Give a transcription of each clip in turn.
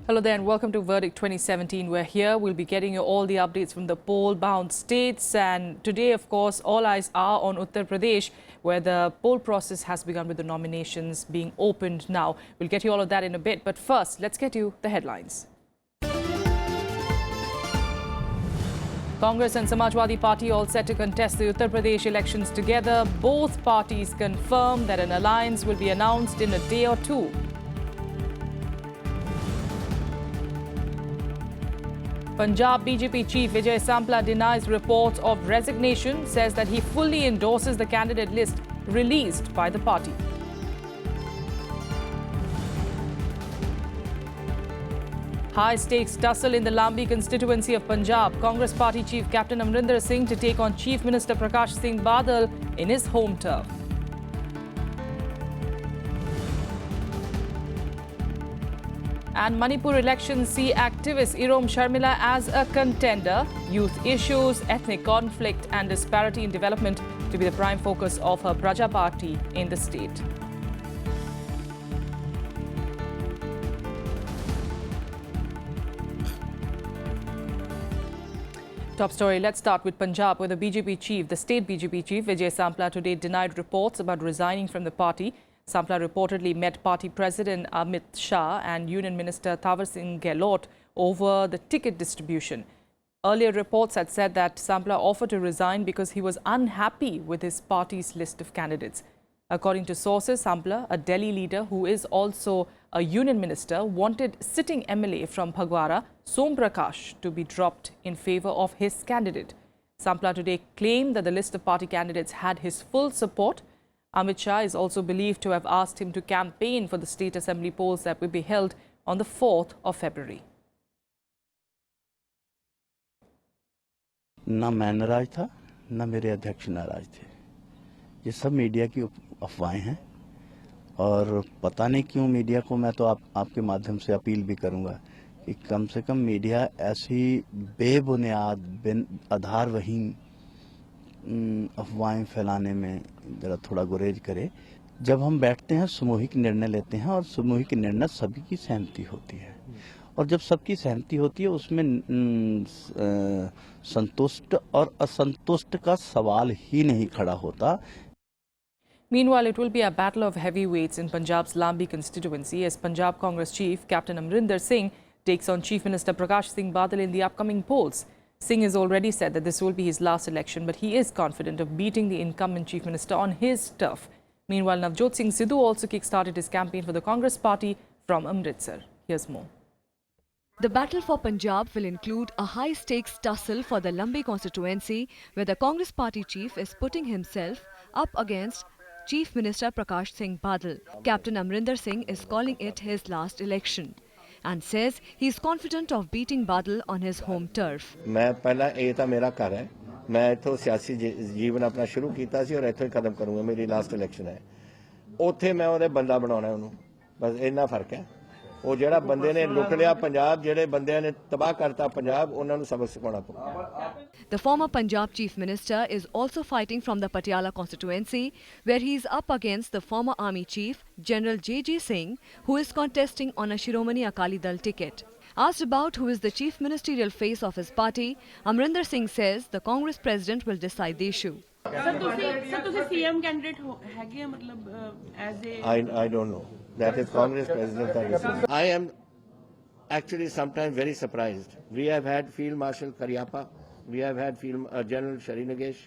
Hello there and welcome to Verdict 2017. We're here. We'll be getting you all the updates from the poll-bound states. And today, of course, all eyes are on Uttar Pradesh, where the poll process has begun with the nominations being opened now. We'll get you all of that in a bit. But first, let's get you the headlines. Congress and Samajwadi Party all set to contest the Uttar Pradesh elections together. Both parties confirm that an alliance will be announced in a day or two. Punjab BJP chief Vijay Sampla denies reports of resignation, says that he fully endorses the candidate list released by the party. High-stakes tussle in the Lambi constituency of Punjab. Congress party chief Captain Amrinder Singh to take on Chief Minister Prakash Singh Badal in his home turf. And Manipur elections see activist Irom Sharmila as a contender. Youth issues, ethnic conflict and disparity in development to be the prime focus of her Praja Party in the state. Top story, let's start with Punjab, where the BJP chief, the state BJP chief Vijay Sampla today denied reports about resigning from the party. Sampla reportedly met party president Amit Shah and Union Minister Thawar Singh Gehlot over the ticket distribution. Earlier reports had said that Sampla offered to resign because he was unhappy with his party's list of candidates. According to sources, Sampla, a Delhi leader who is also a union minister, wanted sitting MLA from Phagwara, Som Prakash, to be dropped in favour of his candidate. Sampla today claimed that the list of party candidates had his full support. Amit Shah is also believed to have asked him to campaign for the state assembly polls that will be held on the 4th of February. ना मैं नाराज था, ना मेरे अध्यक्ष नाराज थे। ये सब मीडिया की अफवाहें हैं और पता नहीं क्यों मीडिया को मैं तो आपके माध्यम से अपील भी करूंगा कि कम से कम मीडिया ऐसी बेबुनियाद आधारहीन अफवाहें फैलाने में जरा थोड़ा गुरेज करे। जब हम बैठते हैं सामूहिक निर्णय लेते हैं और सामूहिक निर्णय सभी की सहमति होती है और जब सबकी सहमति होती है उसमें संतुष्ट और असंतुष्ट का सवाल ही नहीं खड़ा होता। Meanwhile, it will be a battle of heavyweights in Punjab's Lambi constituency as Punjab Congress chief Captain Amrinder Singh takes on Chief Minister Prakash Singh Badal in the upcoming polls. Singh has already said that this will be his last election, but he is confident of beating the incumbent chief minister on his turf. Meanwhile, Navjot Singh Sidhu also kick-started his campaign for the Congress party from Amritsar. Here's more. The battle for Punjab will include a high-stakes tussle for the Lambi constituency, where the Congress party chief is putting himself up against Chief Minister Prakash Singh Badal. Captain Amrinder Singh is calling it his last election and says he is confident of beating Badal on his home turf. मैं पहला ये तो मेरा घर है, मैं इथों सियासी जीवन अपना शुरू किया सी और इथों ही खत्म करूंगा। मेरी लास्ट इलेक्शन है, उत्थे मैं उहदे बंदा बनाना उन्होंने, बस इन्ना फर्क है। वो जेड़ा बंदे ने लुट लिया पंजाब, जेड़े बंदे ने तबाह करता पंजाब, उन्हां नूं सबक सिखाना पड़ा। The former Punjab Chief Minister is also fighting from the Patiala constituency, where he is up against the former Army Chief General J.J. Singh, who is contesting on a Shiromani Akali Dal ticket. Asked about who is the chief ministerial face of his party, Amrinder Singh says the Congress president will decide the issue. Sir तुसी CM candidate हैगे मतलब as a I don't know. That is Congress president का decision. I am actually sometimes very surprised. We have had Field Marshal Karyappa, we have had General Shari Nagesh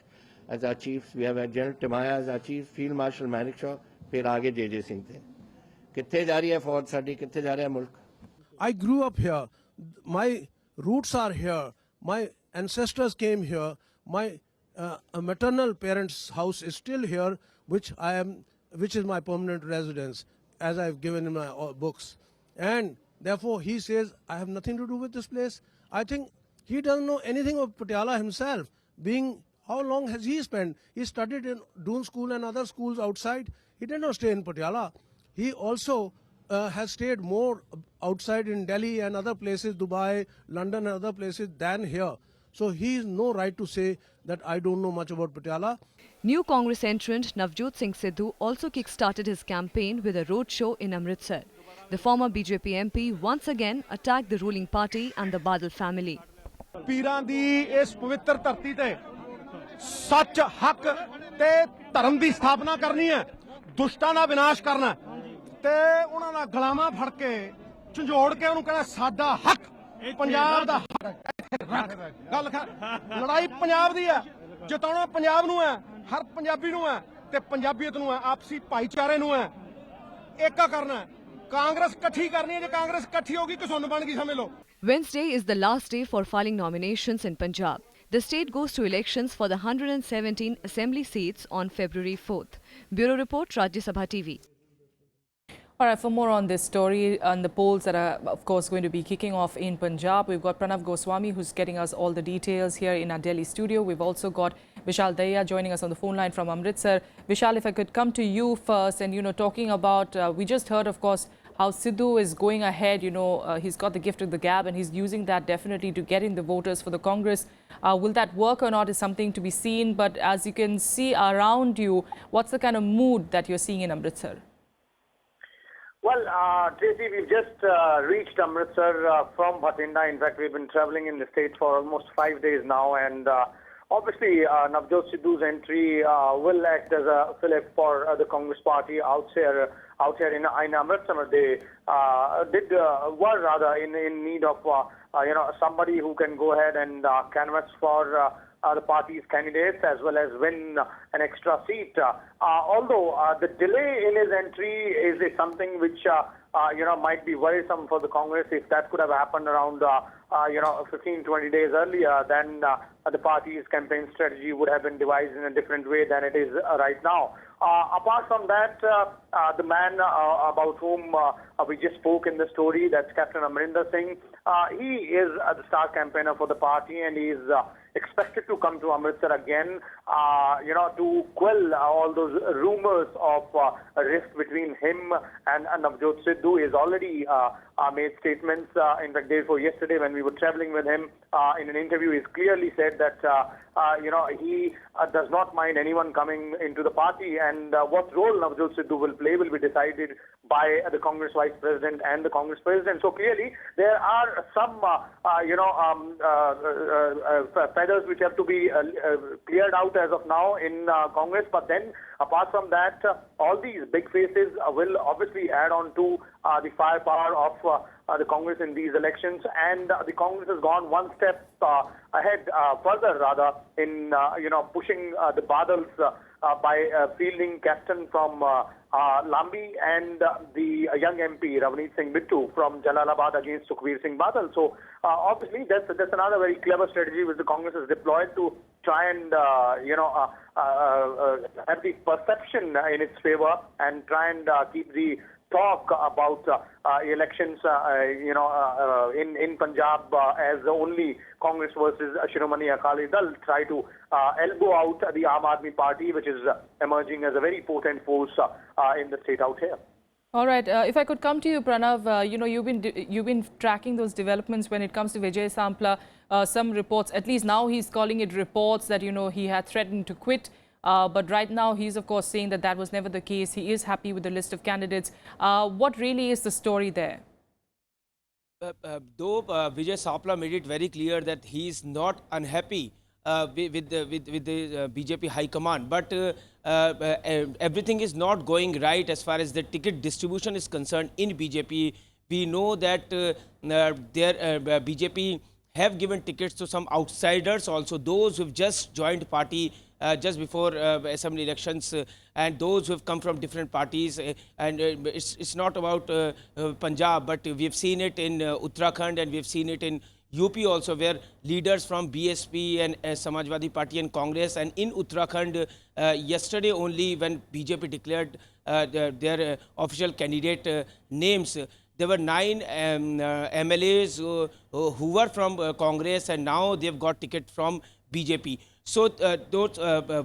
as our chiefs, we have had General Timaya as our chief, Field Marshal Manekshaw, फिर आगे JJ Singh थे। कित्थे जा रही है फौज साडी, कित्थे जा रहा है मुल्क? I grew up here. My roots are here. My ancestors came here. My maternal parents' house is still here, which is my permanent residence, as I've given in my books. And therefore, he says, I have nothing to do with this place. I think he doesn't know anything of Patiala himself. How long has he spent? He studied in Doon School and other schools outside. He did not stay in Patiala. He also has stayed more outside in Delhi and other places, Dubai, London and other places than here. So he has no right to say that I don't know much about Patiala. New Congress entrant Navjot Singh Sidhu also kick-started his campaign with a roadshow in Amritsar. The former BJP MP once again attacked the ruling party and the Badal family. ਪੀਰਾਂ ਦੀ ਇਸ ਪਵਿੱਤਰ ਧਰਤੀ ਤੇ ਸੱਚ ਹੱਕ ਤੇ ਧਰਮ ਦੀ ਸਥਾਪਨਾ ਕਰਨੀ ਹੈ, ਦੁਸ਼ਟਾਂ ਦਾ ਵਿਨਾਸ਼ ਕਰਨਾ ਹੈ ਤੇ ਉਹਨਾਂ ਦਾ ਗਲਾਵਾਂ ਫੜ ਕੇ ਝੰਜੋੜ ਕੇ ਉਹਨੂੰ ਕਹਿਣਾ ਸਾਡਾ ਹੱਕ ਪੰਜਾਬ ਦਾ ਹੱਕ ਗੱਲ ਲੜਾਈ ਪੰਜਾਬ ਦੀ ਹੈ, ਜਿਤਾਉਣਾ ਪੰਜਾਬ ਨੂੰ ਹੈ, ਹਰ ਪੰਜਾਬੀ ਨੂੰ ਹੈ ਤੇ ਪੰਜਾਬੀਅਤ ਨੂੰ ਹੈ, ਆਪਸੀ ਭਾਈਚਾਰੇ ਨੂੰ ਹੈ, ਏਕਾ ਕਰਨਾ ਹੈ। ਕਾਂਗਰਸ ਇਕੱਠੀ ਕਰਨੀ ਹੈ, ਜੇ ਕਾਂਗਰਸ ਇਕੱਠੀ ਹੋਗੀ ਕਿ ਸੁਣ ਬਣ ਗਈ ਸਮਝ ਲਓ। Wednesday is the last day for filing nominations in Punjab. The state goes to elections for the 117 assembly seats on February 4th. Bureau Report, Rajya Sabha TV. All right, for more on this story and the polls that are, of course, going to be kicking off in Punjab, we've got Pranav Goswami, who's getting us all the details here in our Delhi studio. We've also got Vishal Daya joining us on the phone line from Amritsar. Vishal, if I could come to you first and, talking about, we just heard, of course, how Sidhu is going ahead, he's got the gift of the gab and he's using that definitely to get in the voters for the Congress. Will that work or not is something to be seen. But as you can see around you, what's the kind of mood that you're seeing in Amritsar? Well, Tracy, we've just reached Amritsar from Bhatinda. In fact, we've been traveling in the state for almost 5 days now, and obviously Navjot Sidhu's entry will act as a fillip for the Congress party out here in Amritsar. They were rather in need of somebody who can go ahead and canvass for the party's candidates as well as win an extra seat. Although the delay in his entry is something which might be worrisome for the Congress. If that could have happened around 15-20 days earlier, then the party's campaign strategy would have been devised in a different way than it is right now. Apart from that, the man about whom we just spoke in the story, that's Captain Amarinder Singh, he is the star campaigner for the party, and he is expected to come to Amritsar again, to quell all those rumors of a rift between him and Navjot Sidhu. He has already made statements. In fact, day before yesterday, when we were traveling with him, in an interview, he's clearly said that he does not mind anyone coming into the party, and what role Navjot Sidhu will play will be decided by the Congress Vice President and the Congress President. So clearly, there are some, feathers which have to be cleared out as of now in Congress. But then, apart from that, all these big faces will obviously add on to the firepower of the Congress in these elections, and the Congress has gone one step ahead, further rather, in pushing the Badals by fielding captain from Lambi and the young MP Ravneet Singh Bittu from Jalalabad against Sukhbir Singh Badal. So obviously that's another very clever strategy which the Congress has deployed to try and have the perception in its favor and try and keep the talk about elections, in Punjab as the only Congress versus Shiromani Akali Dal try to elbow out the Aam Aadmi Party, which is emerging as a very potent force in the state out here. All right. If I could come to you, Pranav, you've been tracking those developments when it comes to Vijay Sampla. Some reports, at least now he's calling it reports that he had threatened to quit. But right now, he's, of course, saying that was never the case. He is happy with the list of candidates. What really is the story there? Though Vijay Sampla made it very clear that he is not unhappy with the BJP High Command, but everything is not going right as far as the ticket distribution is concerned in BJP. We know that BJP have given tickets to some outsiders, also those who have just joined party just before assembly elections, and those who have come from different parties. And it's not about Punjab, but we have seen it in Uttarakhand, and we have seen it in UP also, where leaders from BSP and Samajwadi Party and Congress, and in Uttarakhand yesterday only, when BJP declared their official candidate names, there were 9 MLAs who were from Congress, and now they've got ticket from BJP. So those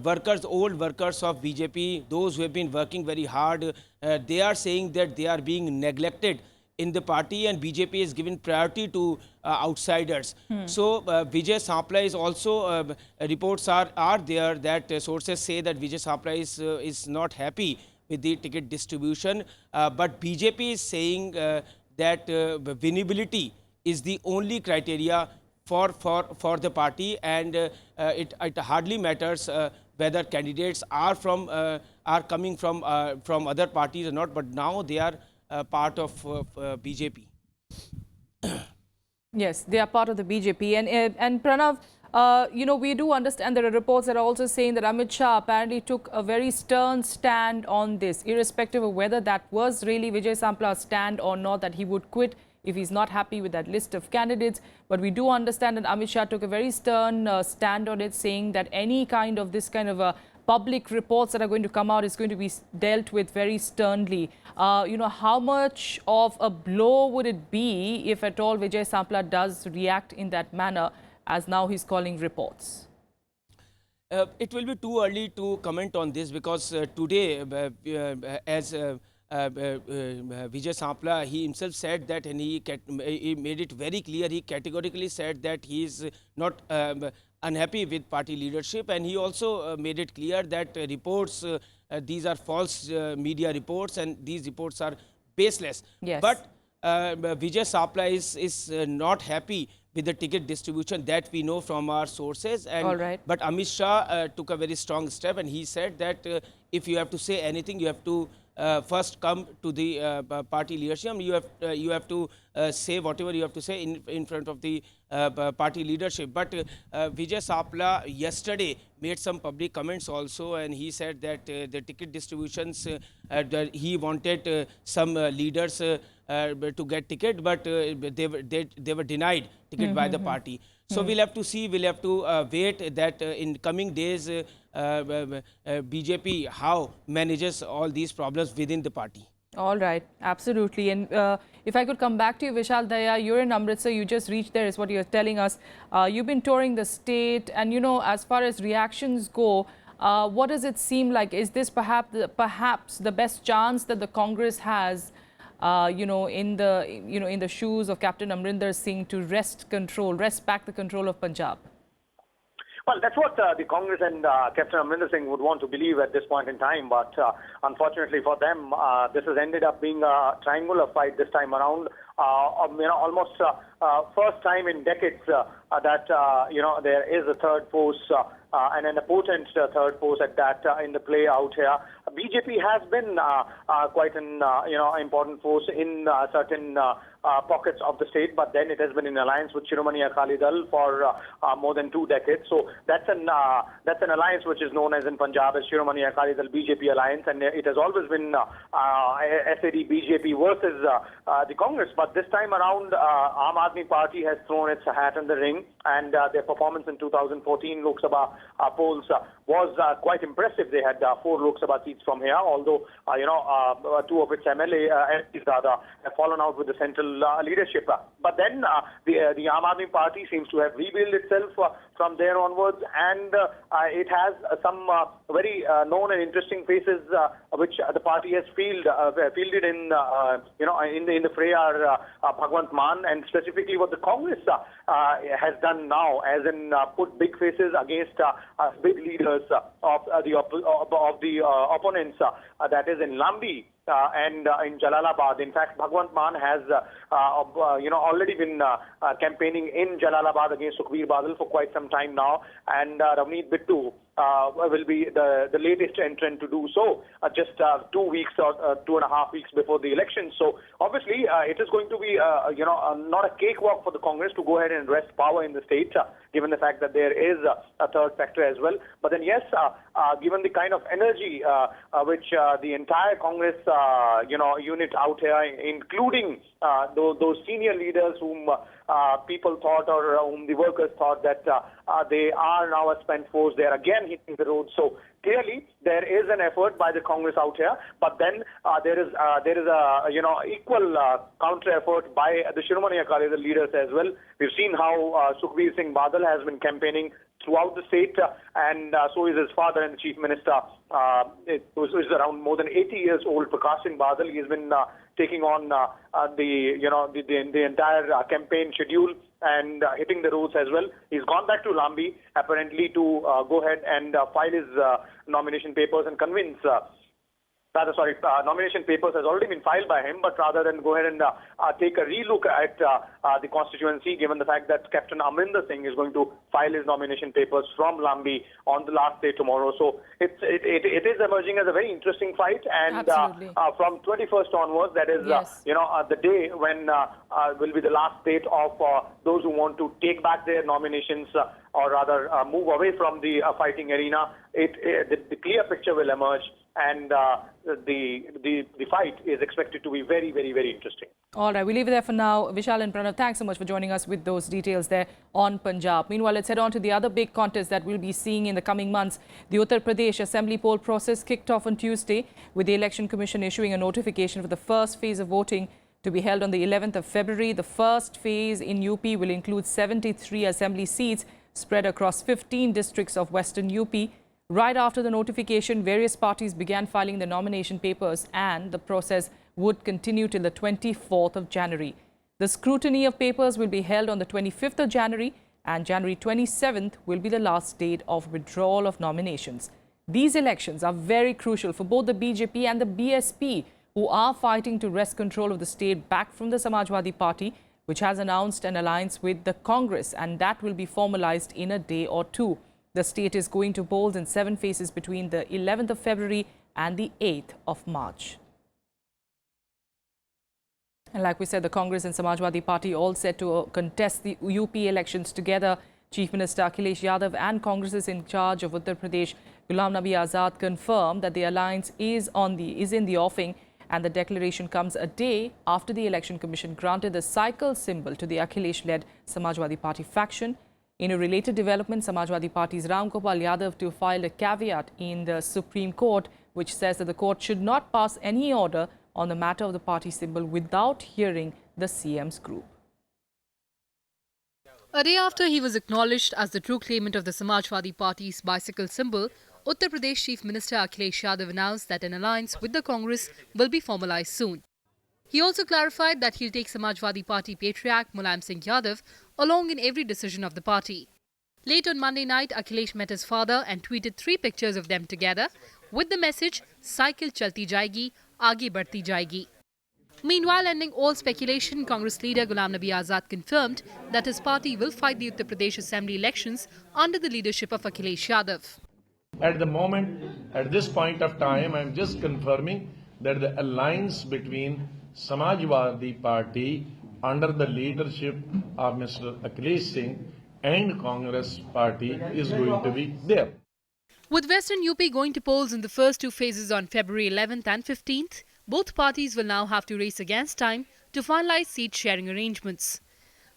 workers, old workers of BJP, those who have been working very hard, they are saying that they are being neglected in the party, and BJP is given priority to outsiders. So Vijay Sampla is also, reports are there that sources say that Vijay Sampla is not happy with the ticket distribution. But BJP is saying that winnability is the only criteria for the party, and it hardly matters whether candidates are coming from other parties or not. But now they are part of BJP. Yes, they are part of the BJP. And Pranav, we do understand there are reports that are also saying that Amit Shah apparently took a very stern stand on this, irrespective of whether that was really Vijay Sampla's stand or not, that he would quit if he's not happy with that list of candidates. But we do understand that Amit Shah took a very stern stand on it, saying that any kind of this kind of public reports that are going to come out is going to be dealt with very sternly. How much of a blow would it be if at all Vijay Sampla does react in that manner, as now he's calling reports? It will be too early to comment on this, because today, as Vijay Sampla, he himself said that, and he made it very clear, he categorically said that he is not unhappy with party leadership, and he also made it clear that reports, these are false media reports, and these reports are baseless. Yes. But Vijay Sampla is not happy with the ticket distribution, that we know from our sources. And All right. But Amit Shah took a very strong step, and he said that if you have to say anything, you have to first come to the party leadership. You have to say whatever you have to say in front of the party leadership. But Vijay Sampla yesterday made some public comments also, and he said that the ticket distributions, that he wanted some leaders to get ticket, but they were denied ticket by the party. So we'll have to see, we'll have to wait that in coming days BJP how manages all these problems within the party. All right, absolutely. And if I could come back to you, Vishal Daya, you're in Amritsar, you just reached there is what you're telling us. You've been touring the state, and as far as reactions go, what does it seem like? Is this perhaps the best chance that the Congress has, in the shoes of Captain Amrinder Singh to wrest back the control of Punjab? Well, that's what the Congress and Captain Amrinder Singh would want to believe at this point in time. But unfortunately for them, this has ended up being a triangular fight this time around. Almost first time in decades that there is a third force and an potent third force at that in the play out here. BJP has been quite an important force in certain pockets of the state, but then it has been in alliance with Shiromani Akali Dal for more than 2 decades. So that's an alliance which is known as in Punjab as Shiromani Akali Dal BJP alliance, and it has always been SAD BJP versus the Congress. But this time around, Aam Aadmi Party has thrown its hat in the ring, and their performance in 2014 Lok Sabha polls was quite impressive. They had 4 Lok Sabha seats from here, although 2 of its MPs have fallen out with the central leadership. But then the Aam Aadmi Party seems to have rebuilt itself from there onwards, and it has some very known and interesting faces which the party has fielded in the fray are Bhagwant Mann, and specifically what the Congress has done now, as in put big faces against big leaders of the opponents, that is in Lambi and in Jalalabad. In fact, Bhagwant Mann has already been campaigning in Jalalabad against Sukhbir Badal for quite some time now, and Ravneet Bittu will be the latest entrant to do so, just 2 weeks or 2.5 weeks before the election. So obviously it is going to be not a cakewalk for the Congress to go ahead and wrest power in the state, given the fact that there is a third factor as well. But then yes, given the kind of energy which the entire Congress unit out here, including those senior leaders whom people thought, or whom the workers thought that they are now a spent force, they are again hitting the road. So clearly there is an effort by the Congress out here, but then there is a equal counter effort by the Shiromani Akali Dal leaders as well. We've seen how Sukhbir Singh Badal has been campaigning throughout the state, and so is his father and the Chief Minister, who is around more than 80 years old, Prakash Singh Badal. He's been taking on the entire campaign schedule and hitting the roads as well. He's gone back to Lambi apparently to go ahead and file his nomination papers and convince nomination papers has already been filed by him, but rather than go ahead and take a relook at the constituency, given the fact that Captain Amrinder Singh is going to file his nomination papers from Lambi on the last day tomorrow. So it is emerging as a very interesting fight, and from 21st onwards, that is the day when will be the last date of those who want to take back their nominations or rather move away from the fighting arena. The clear picture will emerge, and the fight is expected to be very, very, very interesting. All right, we'll leave it there for now. Vishal and Pranav, thanks so much for joining us with those details there on Punjab. Meanwhile, let's head on to the other big contest that we'll be seeing in the coming months. The Uttar Pradesh Assembly poll process kicked off on Tuesday, with the Election Commission issuing a notification for the first phase of voting to be held on the 11th of February. The first phase in UP will include 73 assembly seats spread across 15 districts of western UP. Right after the notification, various parties began filing their nomination papers, and the process would continue till the 24th of January. The scrutiny of papers will be held on the 25th of January, and January 27th will be the last date of withdrawal of nominations. These elections are very crucial for both the BJP and the BSP, who are fighting to wrest control of the state back from the Samajwadi Party, which has announced an alliance with the Congress, and that will be formalized in a day or two. The state is going to polls in 7 phases between the 11th of February and the 8th of March. And like we said, the Congress and Samajwadi Party all set to contest the UP elections together. Chief Minister Akhilesh Yadav and Congress in charge of Uttar Pradesh, Ghulam Nabi Azad, confirmed that the alliance is in the offing, and the declaration comes a day after the Election Commission granted the cycle symbol to the Akhilesh-led Samajwadi Party faction. In a related development, Samajwadi Party's Ram Gopal Yadav filed a caveat in the Supreme Court, which says that the court should not pass any order on the matter of the party symbol without hearing the CM's group. A day after he was acknowledged as the true claimant of the Samajwadi Party's bicycle symbol, Uttar Pradesh Chief Minister Akhilesh Yadav announced that an alliance with the Congress will be formalized soon. He also clarified that he'll take Samajwadi Party patriarch Mulayam Singh Yadav along in every decision of the party. Late on Monday night, Akhilesh met his father and tweeted 3 pictures of them together with the message, "Cycle chalti jayegi, aage badhti jayegi." Meanwhile, ending all speculation, Congress leader Ghulam Nabi Azad confirmed that his party will fight the Uttar Pradesh Assembly elections under the leadership of Akhilesh Yadav. At the moment, at this point of time, I am just confirming that the alliance between Samajwadi Party under the leadership of Mr. Akhilesh Singh and Congress Party is going to be there. With Western UP going to polls in the first 2 phases on February 11th and 15th, both parties will now have to race against time to finalize seat-sharing arrangements.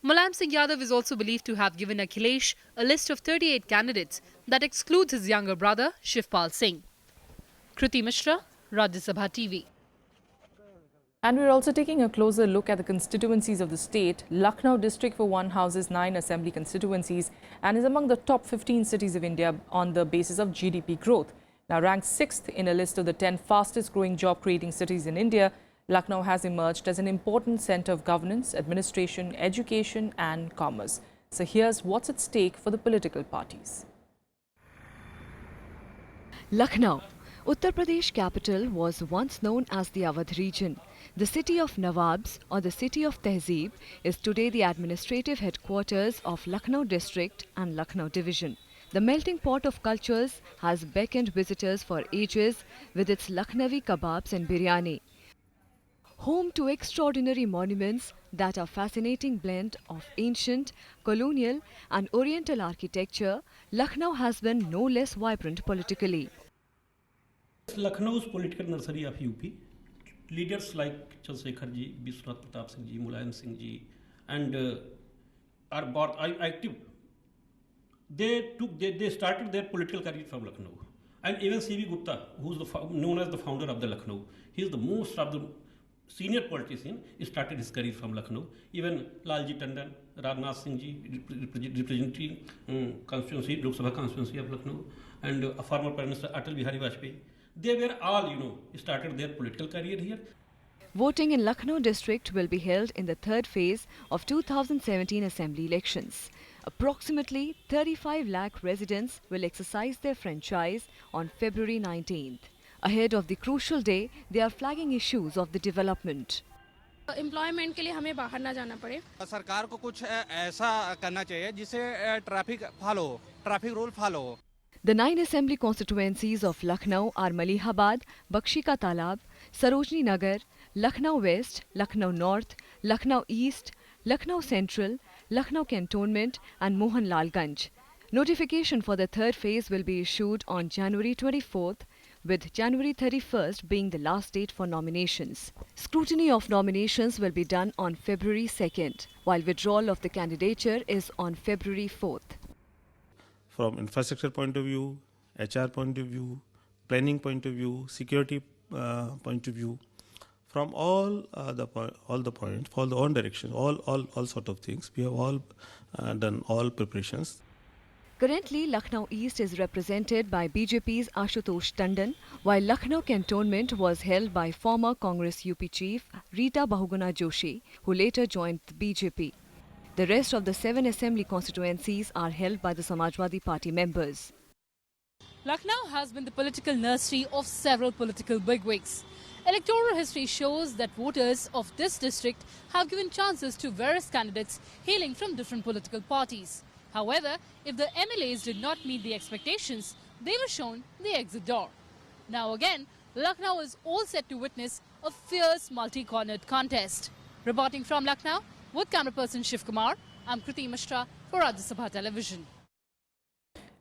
Mulayam Singh Yadav is also believed to have given Akhilesh a list of 38 candidates that excludes his younger brother, Shivpal Singh. Kriti Mishra, Rajya Sabha TV. And we're also taking a closer look at the constituencies of the state. Lucknow district for one houses 9 assembly constituencies and is among the top 15 cities of India on the basis of GDP growth. Now ranked 6th in a list of the 10 fastest growing job creating cities in India, Lucknow has emerged as an important centre of governance, administration, education and commerce. So here's what's at stake for the political parties. Lucknow, Uttar Pradesh capital, was once known as the Awadh region. The city of Nawabs, or the city of Tehzeeb, is today the administrative headquarters of Lucknow district and Lucknow division. The melting pot of cultures has beckoned visitors for ages with its Lucknowi kebabs and biryani. Home to extraordinary monuments that are fascinating blend of ancient, colonial and oriental architecture, Lucknow has been no less vibrant politically. Lucknow's political nursery of UP. Leaders like Chandrasekhar ji, Biswanath Pratap Singh ji, Mulayam Singh ji, and are both active. They started their political career from Lucknow. And even C.V. Gupta, who's known as the founder of the Lucknow, he is the most of the senior politician, started his career from Lucknow. Even Lalji Tandon, Rajnath Singh ji, representing constituency, Lok Sabha constituency of Lucknow, and former Prime Minister Atal Bihari Vajpayee. They were all, started their political career here. Voting in Lucknow district will be held in the 3rd phase of 2017 assembly elections. Approximately 35 lakh residents will exercise their franchise on February 19th. Ahead of the crucial day, they are flagging issues of the development. Employment के लिए हमें बाहर ना जाना पड़े. सरकार को कुछ ऐसा करना चाहिए जिससे ट्रैफिक रूल फॉलो हो. The 9 assembly constituencies of Lucknow are Malihabad, Bakshi Ka Talab, Sarojini Nagar, Lucknow West, Lucknow North, Lucknow East, Lucknow Central, Lucknow Cantonment and Mohanlalganj. Notification for the third phase will be issued on January 24th, with January 31st being the last date for nominations. Scrutiny of nominations will be done on February 2nd, while withdrawal of the candidature is on February 4th. From infrastructure point of view, HR point of view, planning point of view, security point of view, from all the points, for the on direction, all sort of things, we have all done all preparations. Currently, Lucknow East is represented by BJP's Ashutosh Tandon, while Lucknow Cantonment was held by former Congress UP chief Rita Bahuguna Joshi, who later joined the BJP. The rest of the 7 assembly constituencies are held by the Samajwadi Party members. Lucknow has been the political nursery of several political bigwigs. Electoral history shows that voters of this district have given chances to various candidates hailing from different political parties. However, if the MLAs did not meet the expectations, they were shown the exit door. Now again, Lucknow is all set to witness a fierce multi-cornered contest. Reporting from Lucknow, with camera person Shiv Kumar, I'm Kriti Mishra for Rajya Sabha Television.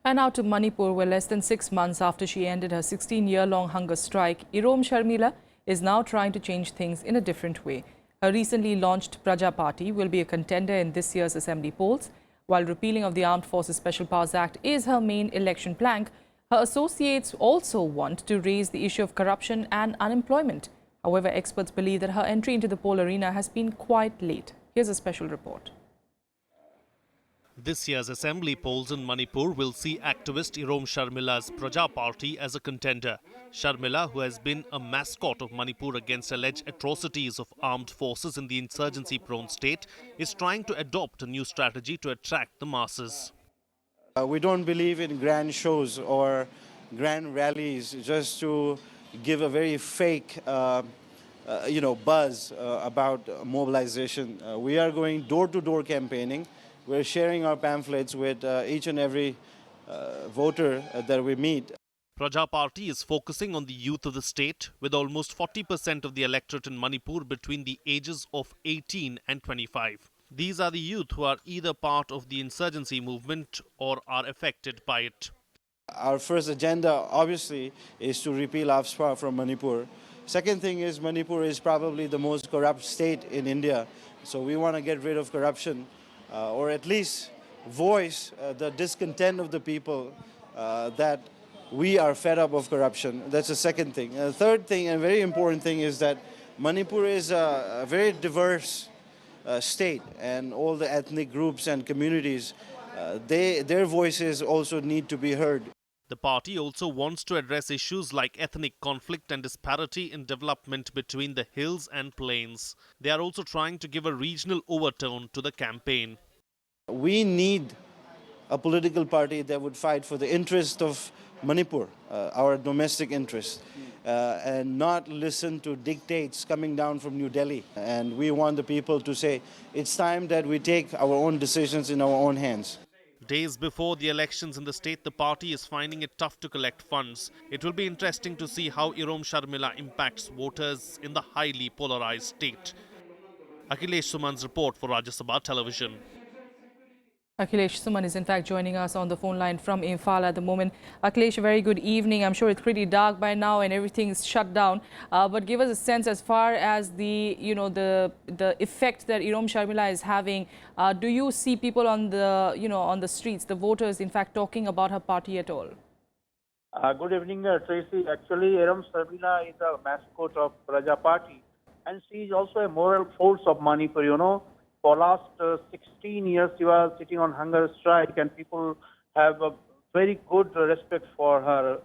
And now to Manipur, where less than 6 months after she ended her 16-year-long hunger strike, Irom Sharmila is now trying to change things in a different way. Her recently launched Praja Party will be a contender in this year's assembly polls. While repealing of the Armed Forces Special Powers Act is her main election plank, her associates also want to raise the issue of corruption and unemployment. However, experts believe that her entry into the poll arena has been quite late. Here's a special report. This year's assembly polls in Manipur will see activist Irom Sharmila's Praja Party as a contender. Sharmila, who has been a mascot of Manipur against alleged atrocities of armed forces in the insurgency-prone state, is trying to adopt a new strategy to attract the masses. We don't believe in grand shows or grand rallies just to give a very fake buzz about mobilization. We are going door-to-door campaigning. We're sharing our pamphlets with each and every voter that we meet. Praja Party is focusing on the youth of the state, with almost 40% of the electorate in Manipur between the ages of 18 and 25. These are the youth who are either part of the insurgency movement or are affected by it. Our first agenda, obviously, is to repeal AFSPA from Manipur. Second thing is Manipur is probably the most corrupt state in India. So we want to get rid of corruption. Or at least voice the discontent of the people that we are fed up of corruption. That's the second thing. The third thing, and very important thing, is that Manipur is a very diverse state, and all the ethnic groups and communities, their voices also need to be heard. The party also wants to address issues like ethnic conflict and disparity in development between the hills and plains. They are also trying to give a regional overtone to the campaign. We need a political party that would fight for the interest of Manipur, our domestic interest, and not listen to dictates coming down from New Delhi. And we want the people to say, it's time that we take our own decisions in our own hands. Days before the elections in the state, the party is finding it tough to collect funds. It will be interesting to see how Irom Sharmila impacts voters in the highly polarized state. Akhilesh Suman's report for Rajya Sabha Television. Akhilesh Suman is in fact joining us on the phone line from Imphal at the moment. Akhilesh, a very good evening. I'm sure it's pretty dark by now and everything's shut down. But give us a sense as far as the effect that Irom Sharmila is having. Do you see people on the streets, the voters, in fact, talking about her party at all? Good evening, Tracy. Actually, Irom Sharmila is a mascot of Praja Party, and she is also a moral force of Manipur. For last 16 years, she was sitting on hunger strike, and people have a very good respect for her.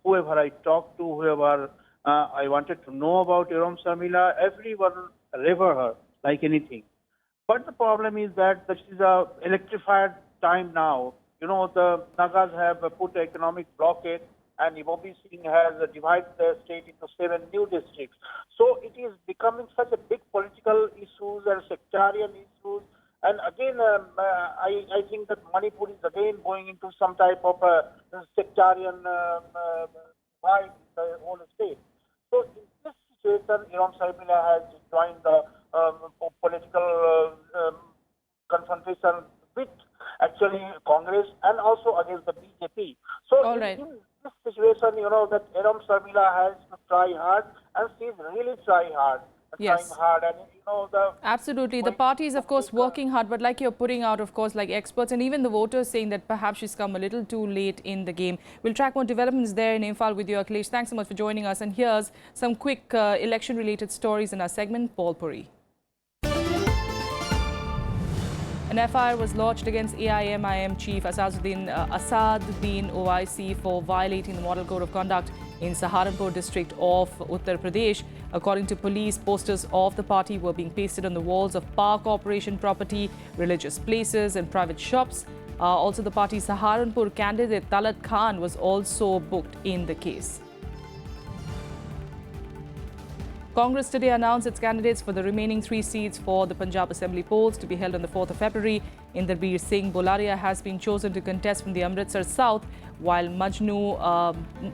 Whoever I talked to, whoever I wanted to know about Irom Sharmila, everyone revere her like anything. But the problem is that this is a electrified time now. The Nagas have put economic blockade, and Nivobi Singh has divided the state into 7 new districts. So it is becoming such a big political issues and sectarian issues. And again, I think that Manipur is again going into some type of sectarian divide in the whole state. So in this situation, Irom Sharmila has joined the political confrontation with actually Congress and also against the BJP. So All right. in this situation, that Irom Sharmila has to try hard, and she's really trying hard. Yes. Trying hard, and Absolutely. The party is, of course, working hard, but like you're putting out, of course, like experts and even the voters saying that perhaps she's come a little too late in the game. We'll track more developments there in Imphal with you, Akhilesh. Thanks so much for joining us. And here's some quick election-related stories in our segment, Paul Puri. An FIR was lodged against AIMIM chief Asaduddin Owaisi for violating the Model Code of Conduct in Saharanpur district of Uttar Pradesh. According to police, posters of the party were being pasted on the walls of Power Corporation property, religious places and private shops. Also, the party's Saharanpur candidate Talat Khan was also booked in the case. Congress today announced its candidates for the remaining 3 seats for the Punjab Assembly polls to be held on the 4th of February. Inderbir Singh Bolaria has been chosen to contest from the Amritsar South, while Manju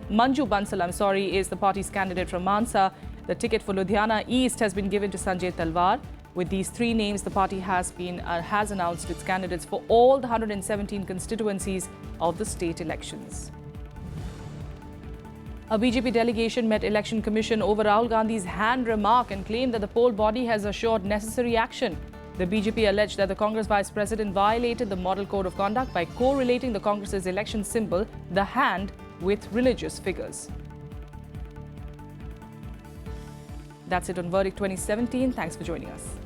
Bansal, is the party's candidate from Mansa. The ticket for Ludhiana East has been given to Sanjay Talwar. With these 3 names, the party has announced its candidates for all the 117 constituencies of the state elections. A BJP delegation met Election Commission over Rahul Gandhi's hand remark and claimed that the poll body has assured necessary action. The BJP alleged that the Congress Vice President violated the Model Code of Conduct by correlating the Congress's election symbol, the hand, with religious figures. That's it on Verdict 2017. Thanks for joining us.